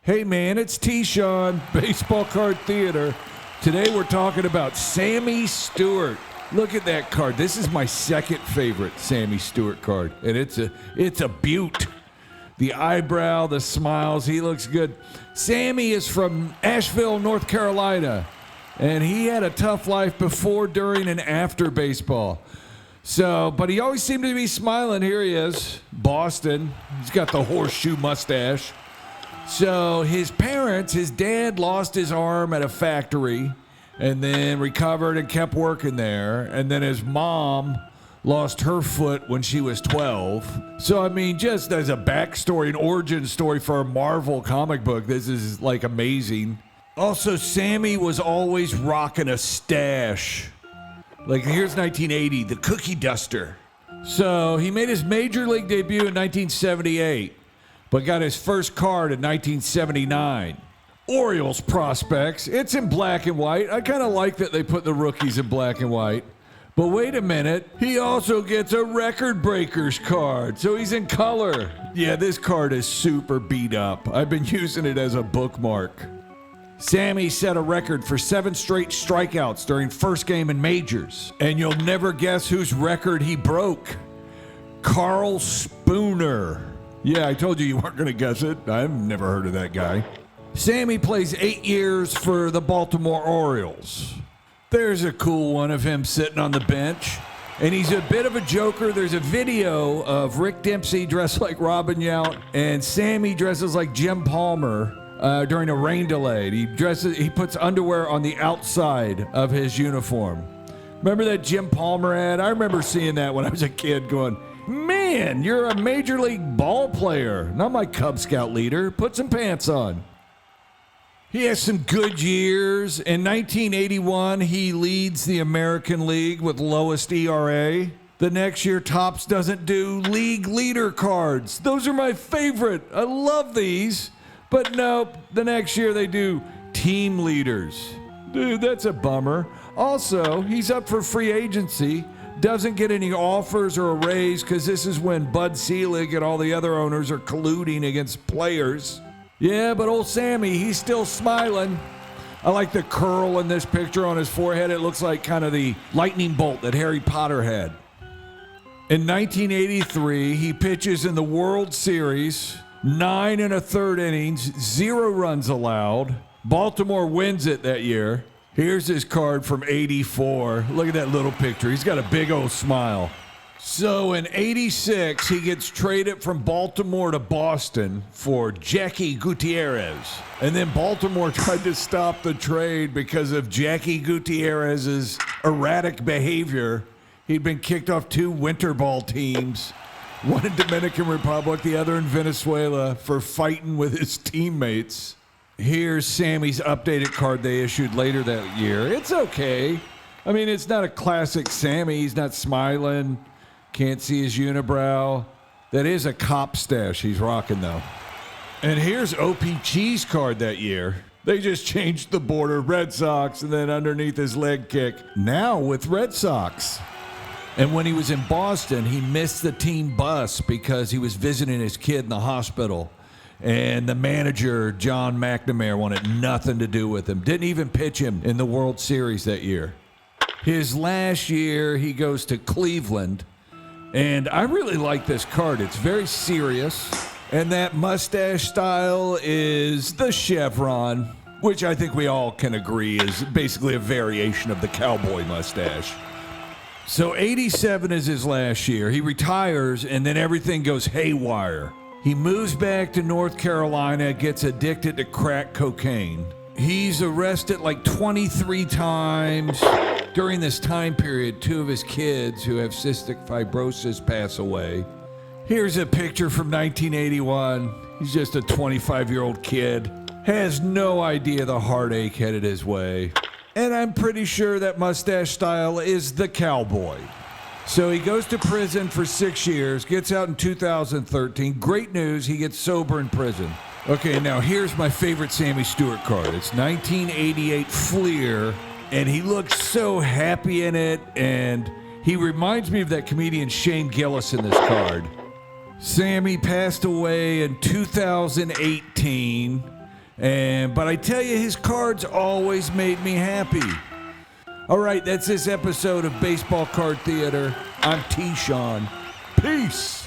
Hey man, it's T-Shawn, Baseball Card Theater. Today we're talking about Sammy Stewart. Look at that card. This is my second favorite Sammy Stewart card, and it's a beaut. The eyebrow, the smiles, he looks good. Sammy is from Asheville, North Carolina, and he had a tough life before, during, and after baseball. But he always seemed to be smiling. Here he is, Boston. He's got the horseshoe mustache. So his parents, his dad lost his arm at a factory and then recovered and kept working there. And then his mom lost her foot when she was 12. So, I mean, just as a backstory, an origin story for a Marvel comic book, this is like amazing. Also, Sammy was always rocking a stash. Like, here's 1980, the cookie duster. So he made his major league debut in 1978. But got his first card in 1979. Orioles prospects. It's in black and white. I kind of like that they put the rookies in black and white. But wait a minute. He also gets a record breakers card. So he's in color. Yeah, this card is super beat up. I've been using it as a bookmark. Sammy set a record for 7 straight strikeouts during first game in majors. And you'll never guess whose record he broke. Carl Spooner. Yeah, I told you weren't going to guess it. I've never heard of that guy. Sammy plays 8 years for the Baltimore Orioles. There's a cool one of him sitting on the bench. And he's a bit of a joker. There's a video of Rick Dempsey dressed like Robin Yount, and Sammy dresses like Jim Palmer during a rain delay. He puts underwear on the outside of his uniform. Remember that Jim Palmer ad? I remember seeing that when I was a kid going, man, you're a major league ball player, not my Cub Scout leader. Put some pants on. He has some good years. In 1981, he leads the American League with lowest ERA. The next year, Topps doesn't do league leader cards. Those are my favorite. I love these. But nope, the next year they do team leaders. Dude, that's a bummer. Also, he's up for free agency. Doesn't get any offers or a raise because this is when Bud Selig and all the other owners are colluding against players. Yeah, but old Sammy, he's still smiling. I like the curl in this picture on his forehead. It looks like kind of the lightning bolt that Harry Potter had. In 1983, he pitches in the World Series, 9 1/3 innings, 0 runs allowed. Baltimore wins it that year. Here's his card from 84. Look at that little picture. He's got a big old smile. So in 86, he gets traded from Baltimore to Boston for Jackie Gutierrez. And then Baltimore tried to stop the trade because of Jackie Gutierrez's erratic behavior. He'd been kicked off 2 winter ball teams, one in Dominican Republic, the other in Venezuela, for fighting with his teammates. Here's Sammy's updated card they issued later that year. It's okay. I mean, it's not a classic Sammy. He's not smiling. Can't see his unibrow. That is a cop stash he's rocking, though. And here's O-Pee-Chee's card that year. They just changed the border, Red Sox, and then underneath his leg kick, now with Red Sox. And when he was in Boston, he missed the team bus because he was visiting his kid in the hospital. And the manager, John McNamara, wanted nothing to do with him. Didn't even pitch him in the World Series that year. His last year, he goes to Cleveland. And I really like this card. It's very serious. And that mustache style is the chevron, which I think we all can agree is basically a variation of the cowboy mustache. So 87 is his last year. He retires, and then everything goes haywire. He moves back to North Carolina, gets addicted to crack cocaine. He's arrested like 23 times. During this time period, 2 of his kids who have cystic fibrosis pass away. Here's a picture from 1981. He's just a 25-year-old kid. Has no idea the heartache headed his way. And I'm pretty sure that mustache style is the cowboy. So he goes to prison for 6 years, gets out in 2013. Great news, he gets sober in prison. Okay, now here's my favorite Sammy Stewart card. It's 1988 Fleer, and he looks so happy in it, and he reminds me of that comedian Shane Gillis in this card. Sammy passed away in 2018. But I tell you, his cards always made me happy. All right, that's this episode of Baseball Card Theater. I'm T-Sean. Peace.